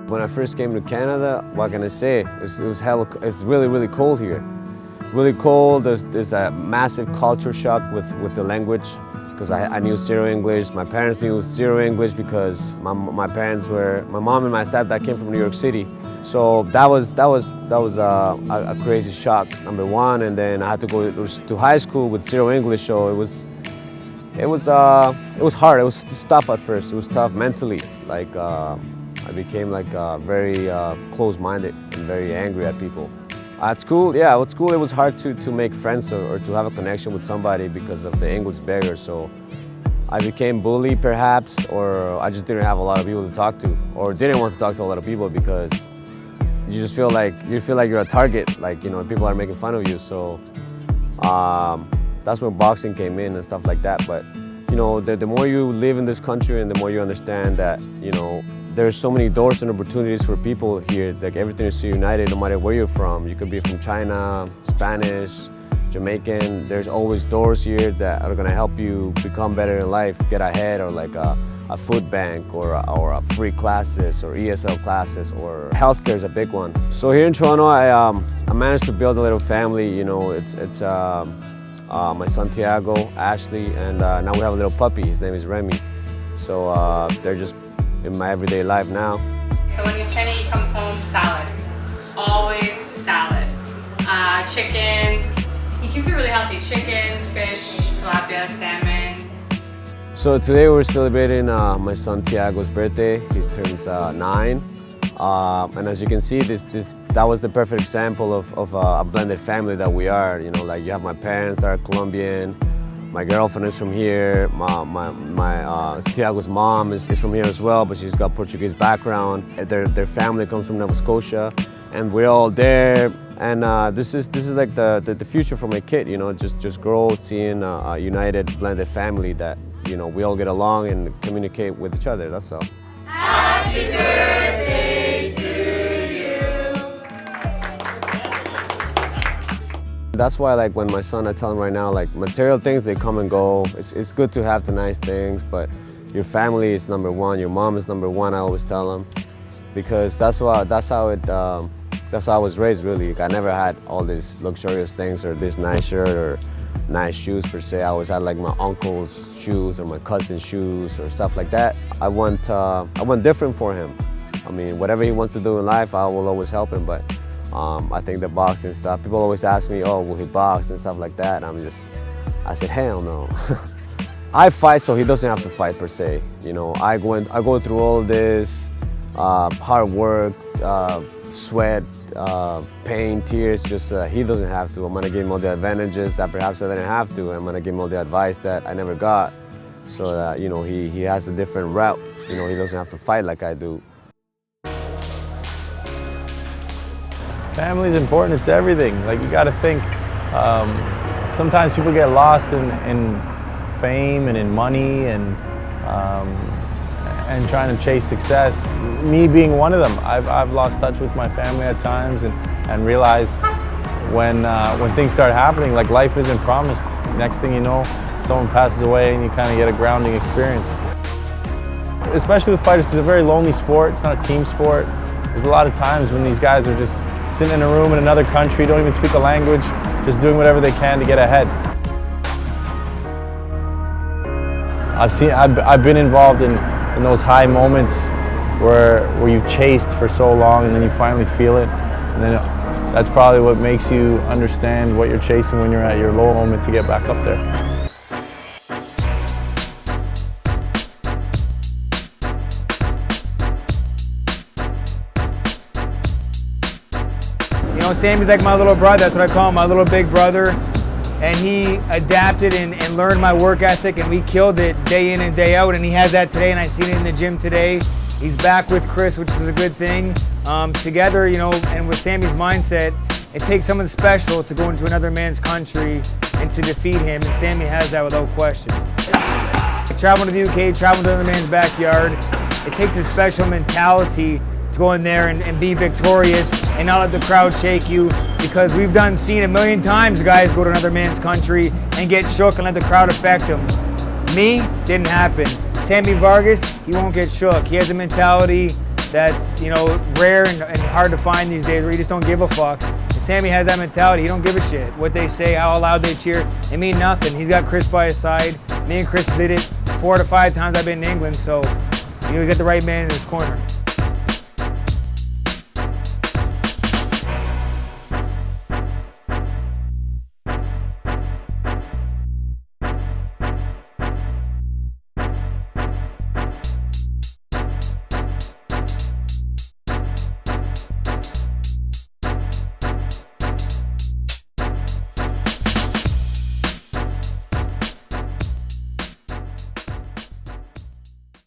When I first came to Canada, what can I say? It's really, really cold here. Really cold. There's a massive culture shock with the language, because I knew zero English. My parents knew zero English because my mom and my stepdad came from New York City. So that was a crazy shock, number one. And then I had to go to high school with zero English, so it was hard. It was tough at first. It was tough mentally. Like I became like very close-minded and very angry at people. At school, yeah, at school it was hard to make friends or to have a connection with somebody because of the English barrier. So I became bullied perhaps, or I just didn't have a lot of people to talk to, or didn't want to talk to a lot of people because you just feel like you're a target, like, you know, people are making fun of you. So that's where boxing came in and stuff like that. But you know, the more you live in this country and the more you understand that, you know, there's so many doors and opportunities for people here. Like, everything is so united, no matter where you're from. You could be from China, Spanish, Jamaican. There's always doors here that are gonna help you become better in life, get ahead, or like a food bank, or free classes, or ESL classes, or healthcare is a big one. So here in Toronto, I managed to build a little family. You know, it's my son Tiago, Ashley, and now we have a little puppy. His name is Remy. So they're just in my everyday life now. So when he's training, he comes home salad. Always salad. Chicken. He keeps it really healthy. Chicken, fish, tilapia, salmon. So today we're celebrating my son Tiago's birthday. He turns 9. And as you can see, that was the perfect example of a blended family that we are. You know, like, you have my parents that are Colombian. My girlfriend is from here. My Tiago's mom is from here as well, but she's got Portuguese background. Their family comes from Nova Scotia, and we're all there. And this is like the future for my kid. You know, just grow seeing a united, blended family that, you know, we all get along and communicate with each other. That's all. Happy birthday to you. That's why, like, when my son, I tell him right now, like, material things, they come and go. It's good to have the nice things, but your family is number one. Your mom is number one, I always tell him, because that's how I was raised, really. Like, I never had all these luxurious things, or this nice shirt, or nice shoes per se. I always had like my uncle's shoes or my cousin's shoes or stuff like that. I want different for him. I mean, whatever he wants to do in life, I will always help him. But I think the boxing stuff, people always ask me, oh, will he box and stuff like that? And I said, hell no. I fight so he doesn't have to fight per se. You know, I go through all of this hard work, sweat, pain, tears, just he doesn't have to. I'm gonna give him all the advantages that perhaps I didn't have to. I'm gonna give him all the advice that I never got, so that, you know, he has a different route. You know, he doesn't have to fight like I do. Family is important. It's everything. Like, you got to think. Sometimes people get lost in fame and in money and trying to chase success. Me being one of them. I've lost touch with my family at times and realized when things start happening, like, life isn't promised. Next thing you know, someone passes away and you kind of get a grounding experience. Especially with fighters, because it's a very lonely sport. It's not a team sport. There's a lot of times when these guys are just sitting in a room in another country, don't even speak a language, just doing whatever they can to get ahead. I've been involved in those high moments where you've chased for so long and then you finally feel it. And then that's probably what makes you understand what you're chasing when you're at your low moment to get back up there. You know, Sammy's like my little brother. That's what I call him, my little big brother. And he adapted and learned my work ethic, and we killed it day in and day out. And he has that today, and I seen it in the gym today. He's back with Chris, which is a good thing. Together, you know, and with Sammy's mindset, it takes someone special to go into another man's country and to defeat him. And Sammy has that without question. Traveling to the UK, traveling to another man's backyard, it takes a special mentality to go in there and be victorious and not let the crowd shake you, because we've seen a million times guys go to another man's country and get shook and let the crowd affect them. Me, didn't happen. Sammy Vargas, he won't get shook. He has a mentality that's, you know, rare and hard to find these days, where you just don't give a fuck. And Sammy has that mentality. He don't give a shit. What they say, how loud they cheer, it mean nothing. He's got Chris by his side. Me and Chris did it 4 to 5 times I've been in England, so he's got the right man in his corner.